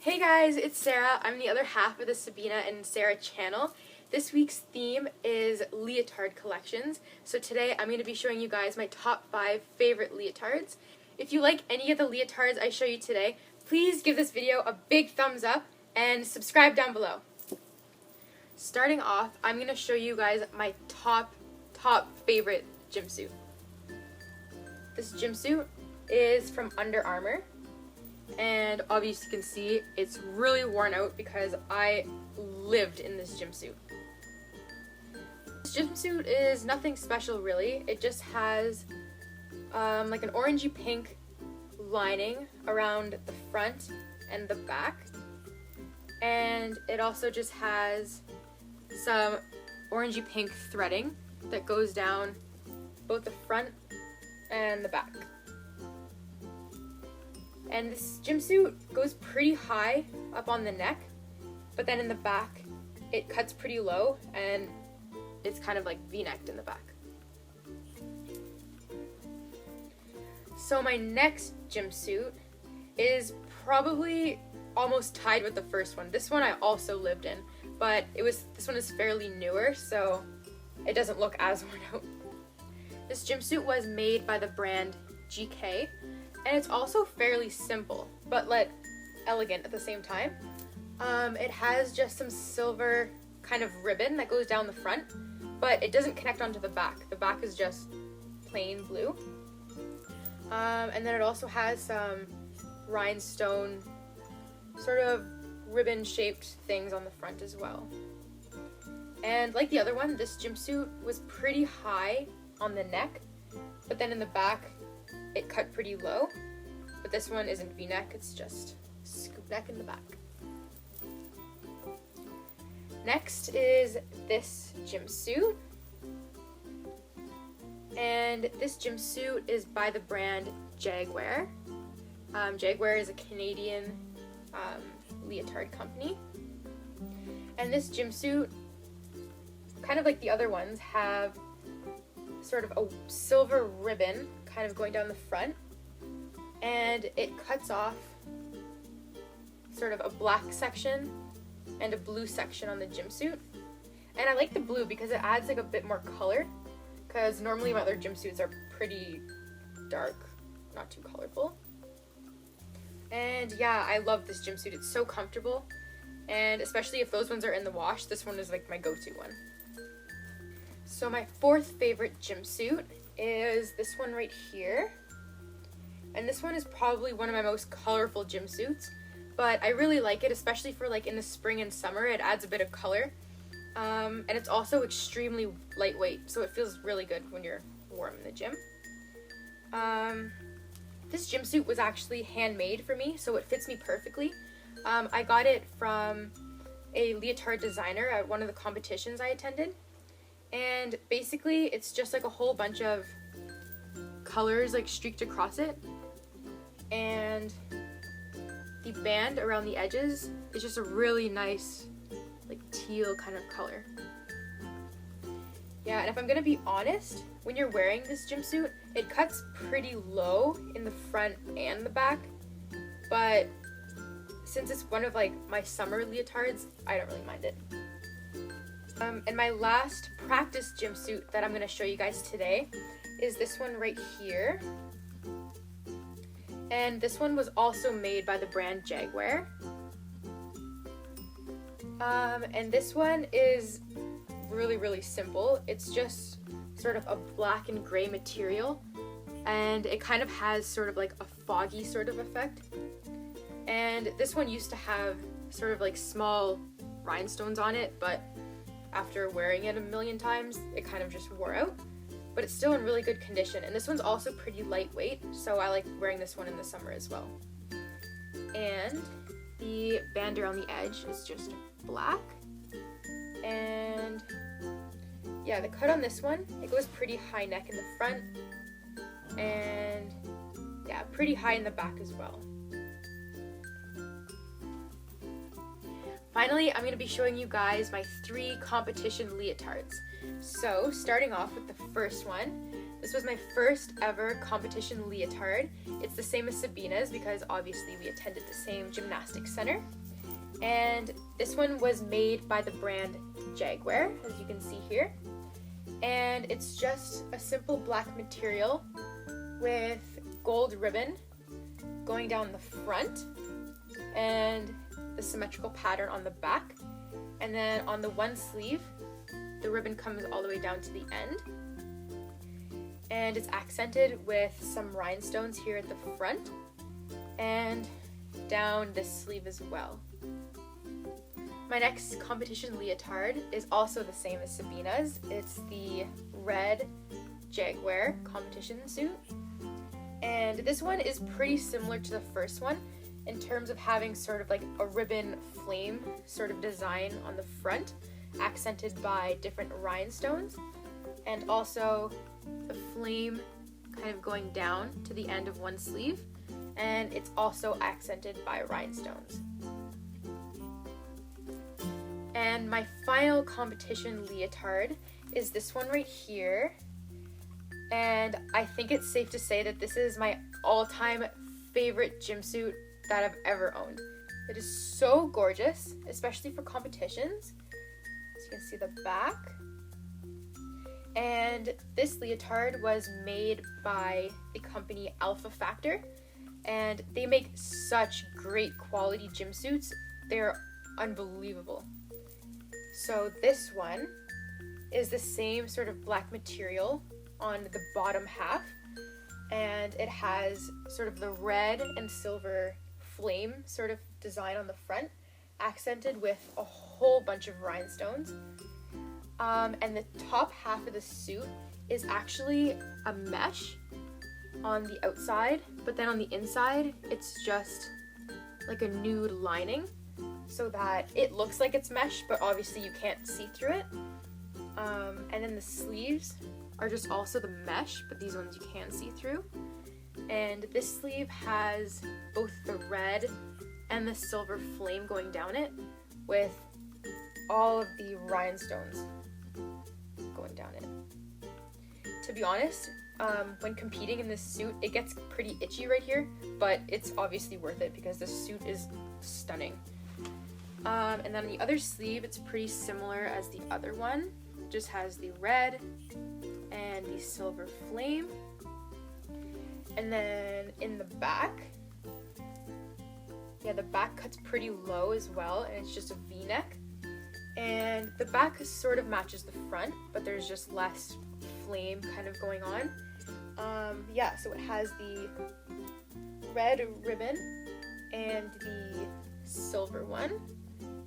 Hey guys, it's Sarah. I'm the other half of the Sabina and Sarah channel. This week's theme is leotard collections. So today I'm going to be showing you guys my top 5 favorite leotards. If you like any of the leotards I show you today, please give this video a big thumbs up and subscribe down below. Starting off, I'm going to show you guys my top favorite gymsuit. This gymsuit is from Under Armour. And obviously you can see it's really worn out because I lived in this gymsuit. This gymsuit is nothing special really. It just has like an orangey pink lining around the front and the back. And it also just has some orangey pink threading that goes down both the front and the back. And this gymsuit goes pretty high up on the neck, but then in the back it cuts pretty low and it's kind of like V-necked in the back. So my next gymsuit is probably almost tied with the first one. This one I also lived in, but this one is fairly newer, so it doesn't look as worn out. This gymsuit was made by the brand GK. And it's also fairly simple, but like elegant at the same time. It has just some silver kind of ribbon that goes down the front, but it doesn't connect onto the back. The back is just plain blue. And then it also has some rhinestone sort of ribbon shaped things on the front as well. And like the other one, this gymsuit was pretty high on the neck, but then in the back it cut pretty low, but this one isn't V-neck, it's just scoop neck in the back. Next is this gymsuit, and this gymsuit is by the brand Jaguar. Jaguar is a Canadian leotard company, and this gymsuit, kind of like the other ones, have sort of a silver ribbon kind of going down the front, and it cuts off sort of a black section and a blue section on the gymsuit. And I like the blue because it adds like a bit more color, because normally my other gymsuits are pretty dark, not too colorful. And yeah, I love this gymsuit. It's so comfortable, and especially if those ones are in the wash, this one is like my go-to one. So my fourth favorite gymsuit is this one right here. And this one is probably one of my most colorful gymsuits, but I really like it, especially for like in the spring and summer. It adds a bit of color. And it's also extremely lightweight, so it feels really good when you're warm in the gym. This gymsuit was actually handmade for me, so it fits me perfectly. I got it from a leotard designer at one of the competitions I attended. And basically it's just like a whole bunch of colors like streaked across it, and the band around the edges is just a really nice like teal kind of color. Yeah, and if I'm gonna be honest, when you're wearing this gymsuit, it cuts pretty low in the front and the back, but since it's one of like my summer leotards, I don't really mind it. And my last practice gymsuit that I'm going to show you guys today is this one right here. And this one was also made by the brand Jaguar. And this one is really simple. It's just sort of a black and gray material, and it kind of has sort of like a foggy sort of effect. And this one used to have sort of like small rhinestones on it, but after wearing it a million times, it kind of just wore out, but it's still in really good condition. And this one's also pretty lightweight, so I like wearing this one in the summer as well. And the band around the edge is just black. And yeah, the cut on this one, it goes pretty high neck in the front, and yeah, pretty high in the back as well. Finally, I'm going to be showing you guys my 3 competition leotards. So, starting off with the first one, This was my first ever competition leotard. It's the same as Sabina's because obviously we attended the same gymnastics center. And this one was made by the brand Jaguar, as you can see here. And it's just a simple black material with gold ribbon going down the front and the symmetrical pattern on the back. And then on the one sleeve, the ribbon comes all the way down to the end. And it's accented with some rhinestones here at the front and down this sleeve as well. My next competition leotard is also the same as Sabina's. It's the red Jaguar competition suit. And this one is pretty similar to the first one in terms of having sort of like a ribbon flame sort of design on the front, accented by different rhinestones, and also the flame kind of going down to the end of one sleeve, and it's also accented by rhinestones. And my final competition leotard is this one right here. And I think it's safe to say that this is my all-time favorite gym suit that I've ever owned. It is so gorgeous, especially for competitions. So you can see the back. And this leotard was made by the company Alpha Factor. And they make such great quality gym suits. They're unbelievable. So this one is the same sort of black material on the bottom half, and it has sort of the red and silver flame sort of design on the front, accented with a whole bunch of rhinestones. And the top half of the suit is actually a mesh on the outside, but then on the inside it's just like a nude lining, so that it looks like it's mesh, but obviously you can't see through it. And then the sleeves are just also the mesh, but these ones you can see through. And this sleeve has both the red and the silver flame going down it, with all of the rhinestones going down it. To be honest, when competing in this suit, it gets pretty itchy right here, but it's obviously worth it because this suit is stunning. And then on the other sleeve, it's pretty similar as the other one. It just has the red and the silver flame. And then in the back, the back cuts pretty low as well, and it's just a V-neck. And the back sort of matches the front, but there's just less flame kind of going on. So it has the red ribbon and the silver one,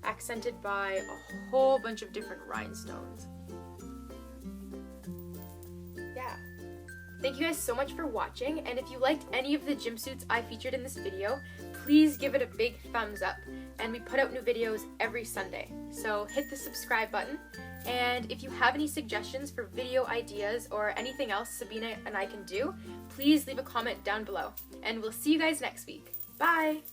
accented by a whole bunch of different rhinestones. Thank you guys so much for watching, and if you liked any of the gym suits I featured in this video, please give it a big thumbs up, and we put out new videos every Sunday. So hit the subscribe button, and if you have any suggestions for video ideas or anything else Sabina and I can do, please leave a comment down below, and we'll see you guys next week. Bye!